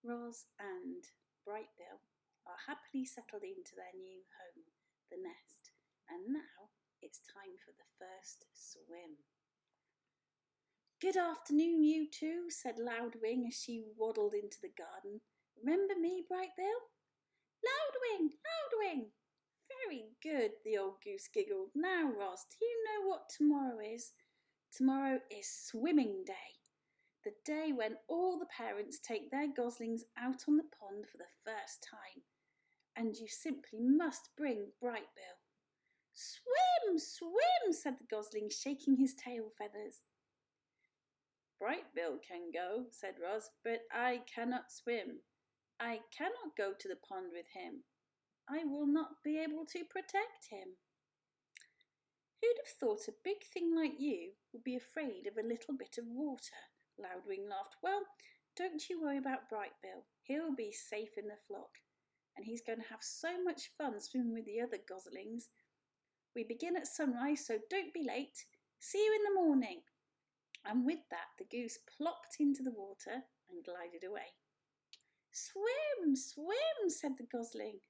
Roz and Brightbill are happily settled into their new home, the nest, and now it's time for the first swim. "Good afternoon, you two," said Loudwing as she waddled into the garden. "Remember me, Brightbill?" "Loudwing, Loudwing!" "Very good," the old goose giggled. "Now, Roz, do you know what tomorrow is? Tomorrow is swimming day. The day when all the parents take their goslings out on the pond for the first time. And you simply must bring Brightbill." "Swim, swim," said the gosling, shaking his tail feathers. "Brightbill can go," said Roz, "but I cannot swim. I cannot go to the pond with him. I will not be able to protect him." "Who'd have thought a big thing like you would be afraid of a little bit of water?" Loudwing laughed. "Well, don't you worry about Brightbill. He'll be safe in the flock. And he's going to have so much fun swimming with the other goslings. We begin at sunrise, so don't be late. See you in the morning." And with that, the goose plopped into the water and glided away. "Swim, swim," said the gosling.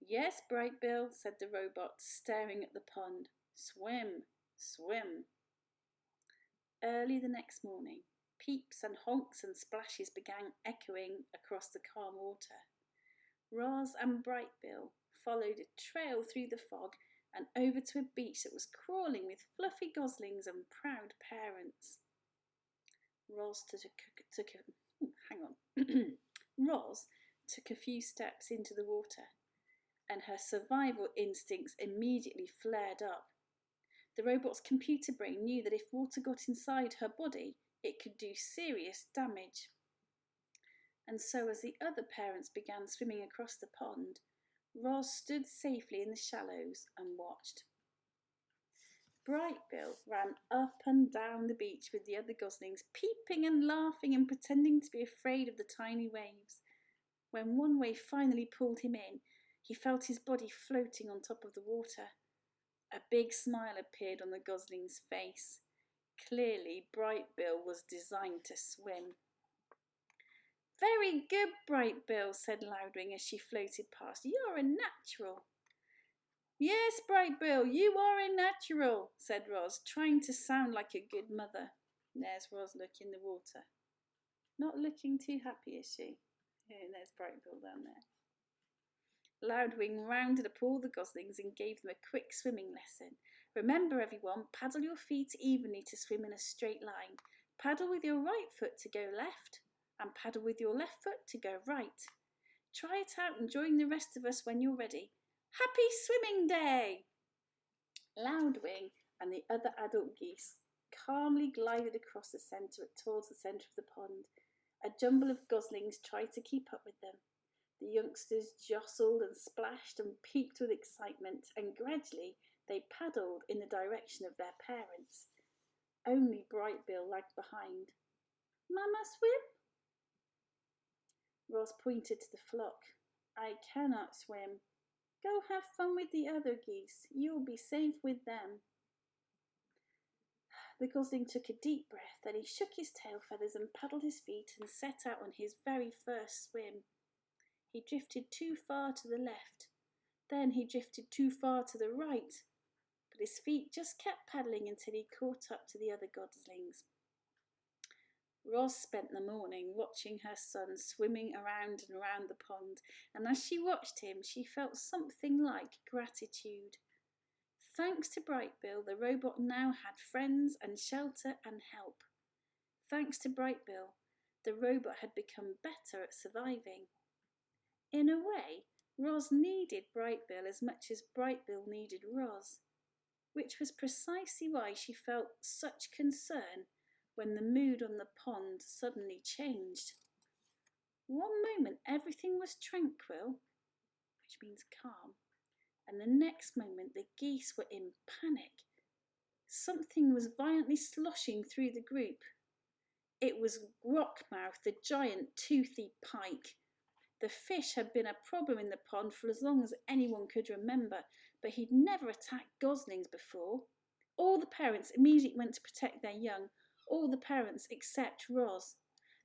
"Yes, Brightbill," said the robot, staring at the pond. "Swim, swim." Early the next morning, peeps and honks and splashes began echoing across the calm water. Roz and Brightbill followed a trail through the fog and over to a beach that was crawling with fluffy goslings and proud parents. Roz Roz took a few steps into the water, and her survival instincts immediately flared up. The robot's computer brain knew that if water got inside her body, it could do serious damage. And so as the other parents began swimming across the pond, Roz stood safely in the shallows and watched. Brightbill ran up and down the beach with the other goslings, peeping and laughing and pretending to be afraid of the tiny waves. When one wave finally pulled him in, he felt his body floating on top of the water. A big smile appeared on the gosling's face. Clearly, Brightbill was designed to swim. "Very good, Brightbill," said Loudwing as she floated past. "You're a natural." "Yes, Brightbill, you are a natural," said Roz, trying to sound like a good mother. There's Roz looking in the water. Not looking too happy, is she? And there's Brightbill down there. Loudwing rounded up all the goslings and gave them a quick swimming lesson. "Remember, everyone, paddle your feet evenly to swim in a straight line. Paddle with your right foot to go left, and paddle with your left foot to go right. Try it out and join the rest of us when you're ready. Happy swimming day!" Loudwing and the other adult geese calmly glided across towards the centre of the pond. A jumble of goslings tried to keep up with them. The youngsters jostled and splashed and peeped with excitement, and gradually they paddled in the direction of their parents. Only Brightbill lagged behind. "Mama, swim?" Roz pointed to the flock. "I cannot swim." "Go have fun with the other geese. You'll be safe with them." The gosling took a deep breath, then he shook his tail feathers and paddled his feet and set out on his very first swim. He drifted too far to the left, then he drifted too far to the right, but his feet just kept paddling until he caught up to the other goslings. Roz spent the morning watching her son swimming around and around the pond, and as she watched him, she felt something like gratitude. Thanks to Brightbill, the robot now had friends and shelter and help. Thanks to Brightbill, the robot had become better at surviving. In a way, Roz needed Brightbill as much as Brightbill needed Roz, which was precisely why she felt such concern when the mood on the pond suddenly changed. One moment everything was tranquil, which means calm, and the next moment the geese were in panic. Something was violently sloshing through the group. It was Rockmouth, the giant toothy pike. The fish had been a problem in the pond for as long as anyone could remember, but he'd never attacked goslings before. All the parents immediately went to protect their young, all the parents except Roz.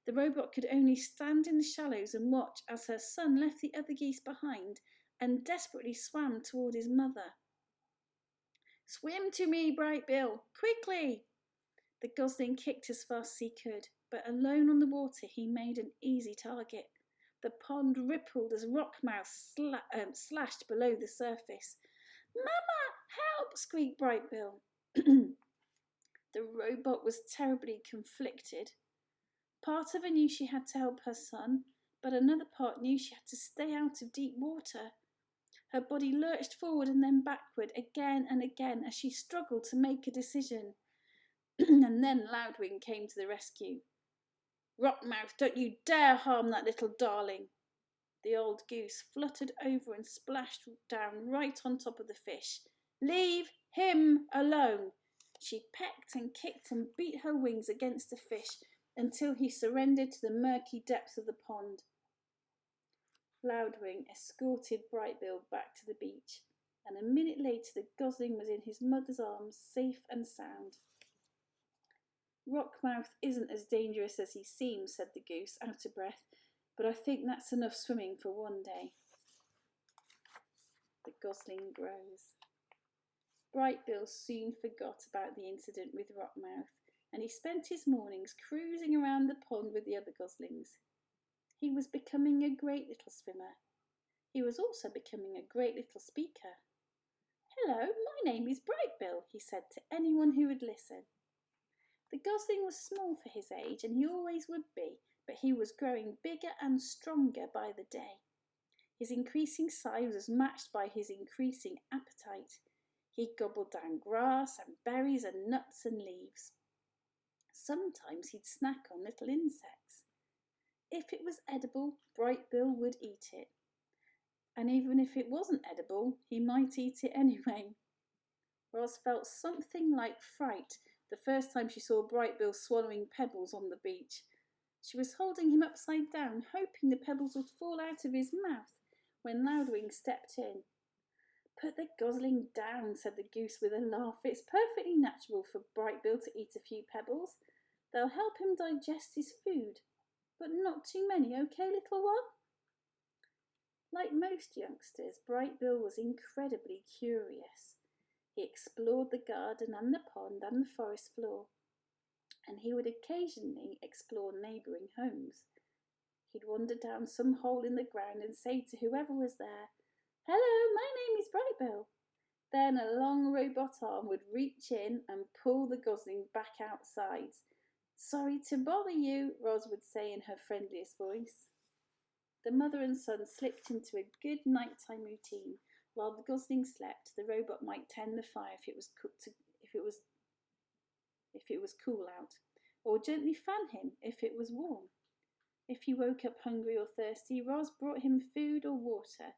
The robot could only stand in the shallows and watch as her son left the other geese behind and desperately swam toward his mother. "Swim to me, Brightbill, quickly!" The gosling kicked as fast as he could, but alone on the water he made an easy target. The pond rippled as Rockmouth slashed below the surface. "Mama, help!" squeaked Brightbill. The robot was terribly conflicted. Part of her knew she had to help her son, but another part knew she had to stay out of deep water. Her body lurched forward and then backward again and again as she struggled to make a decision. And then Loudwing came to the rescue. "Rockmouth, don't you dare harm that little darling!" The old goose fluttered over and splashed down right on top of the fish. "Leave him alone!" She pecked and kicked and beat her wings against the fish until he surrendered to the murky depths of the pond. Loudwing escorted Brightbill back to the beach, and a minute later the gosling was in his mother's arms, safe and sound. "Rockmouth isn't as dangerous as he seems," said the goose, out of breath, "but I think that's enough swimming for one day." The gosling grows. Brightbill soon forgot about the incident with Rockmouth, and he spent his mornings cruising around the pond with the other goslings. He was becoming a great little swimmer. He was also becoming a great little speaker. "Hello, my name is Brightbill," he said to anyone who would listen. The gosling was small for his age, and he always would be, but he was growing bigger and stronger by the day. His increasing size was matched by his increasing appetite. He gobbled down grass and berries and nuts and leaves. Sometimes he'd snack on little insects. If it was edible, Brightbill would eat it. And even if it wasn't edible, he might eat it anyway. Roz felt something like fright the first time she saw Brightbill swallowing pebbles on the beach. She was holding him upside down, hoping the pebbles would fall out of his mouth, when Loudwing stepped in. "Put the gosling down," said the goose with a laugh. "It's perfectly natural for Brightbill to eat a few pebbles. They'll help him digest his food. But not too many, okay, little one?" Like most youngsters, Brightbill was incredibly curious. He explored the garden and the pond and the forest floor, and he would occasionally explore neighbouring homes. He'd wander down some hole in the ground and say to whoever was there, "Hello, my name is Brightbill." Then a long robot arm would reach in and pull the gosling back outside. "Sorry to bother you," Roz would say in her friendliest voice. The mother and son slipped into a good nighttime routine. While the gosling slept, the robot might tend the fire if it was cool out, or gently fan him if it was warm. If he woke up hungry or thirsty, Roz brought him food or water,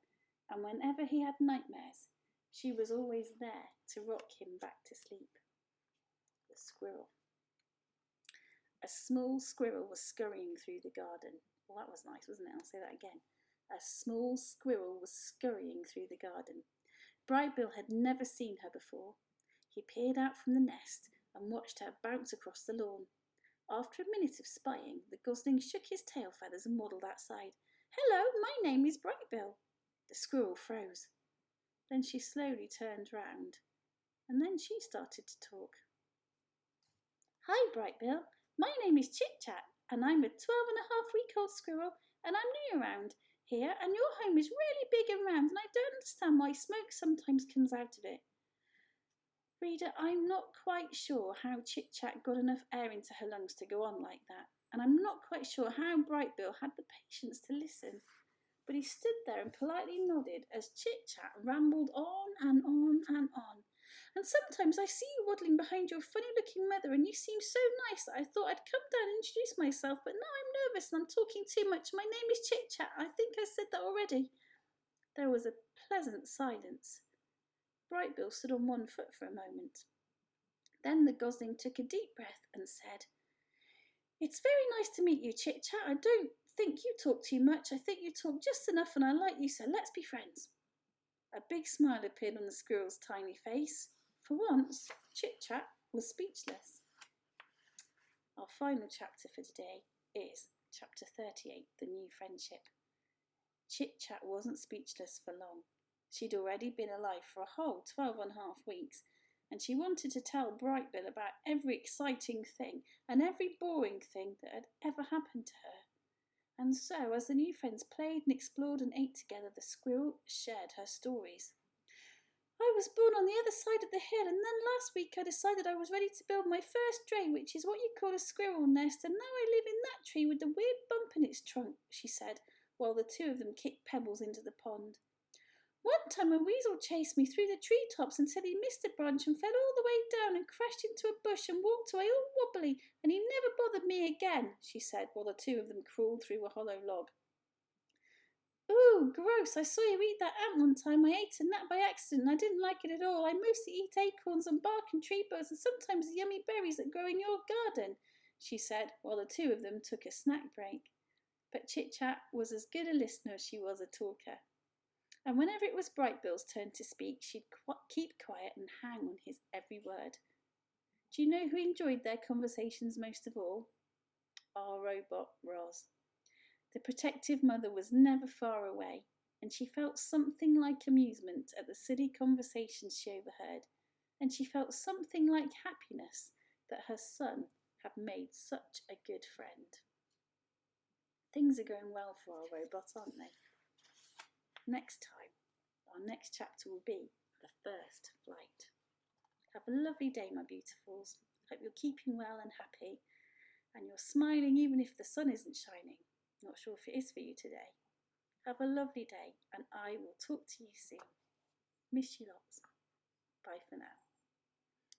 and whenever he had nightmares, she was always there to rock him back to sleep. The squirrel. A small squirrel was scurrying through the garden. Well, that was nice, wasn't it? I'll say that again. A small squirrel was scurrying through the garden. Brightbill had never seen her before. He peered out from the nest and watched her bounce across the lawn. After a minute of spying, the gosling shook his tail feathers and waddled outside. "Hello, my name is Brightbill." The squirrel froze. Then she slowly turned round, and then she started to talk. "Hi, Brightbill. My name is Chit Chat, and I'm a 12-and-a-half-week-old squirrel, and I'm new around here, and your home is really big and round, and I don't understand why smoke sometimes comes out of it." Reader, I'm not quite sure how Chit Chat got enough air into her lungs to go on like that, and I'm not quite sure how Brightbill had the patience to listen. But he stood there and politely nodded as Chit Chat rambled on and on and on. "And sometimes I see you waddling behind your funny-looking mother, and you seem so nice that I thought I'd come down and introduce myself, but now I'm nervous and I'm talking too much. My name is Chit Chat. I think I said that already." There was a pleasant silence. Brightbill stood on one foot for a moment. Then the gosling took a deep breath and said, "It's very nice to meet you, Chit Chat. I don't think you talk too much. I think you talk just enough, and I like you, so let's be friends." A big smile appeared on the squirrel's tiny face. For once, Chit Chat was speechless. Our final chapter for today is Chapter 38, The New Friendship. Chit-Chat wasn't speechless for long. She'd already been alive for a whole 12.5 weeks, and she wanted to tell Brightbill about every exciting thing and every boring thing that had ever happened to her. And so, as the new friends played and explored and ate together, the squirrel shared her stories. I was born on the other side of the hill, and then last week I decided I was ready to build my first drain, which is what you call a squirrel nest, and now I live in that tree with the weird bump in its trunk, she said, while the two of them kicked pebbles into the pond. One time a weasel chased me through the treetops until he missed a branch and fell all the way down and crashed into a bush and walked away all wobbly, and he never bothered me again, she said, while the two of them crawled through a hollow log. Ooh, gross. I saw you eat that ant one time. I ate a gnat by accident and I didn't like it at all. I mostly eat acorns and bark and tree buds and sometimes the yummy berries that grow in your garden, she said, while the two of them took a snack break. But Chit-Chat was as good a listener as she was a talker. And whenever it was Brightbill's turn to speak, she'd keep quiet and hang on his every word. Do you know who enjoyed their conversations most of all? Our robot, Roz. The protective mother was never far away, and she felt something like amusement at the silly conversations she overheard, and she felt something like happiness that her son had made such a good friend. Things are going well for our robot, aren't they? Next time, our next chapter will be The First Flight. Have a lovely day, my beautifuls. Hope you're keeping well and happy, and you're smiling even if the sun isn't shining. Not sure if it is for you today. Have a lovely day, and I will talk to you soon. Miss you lots. Bye for now.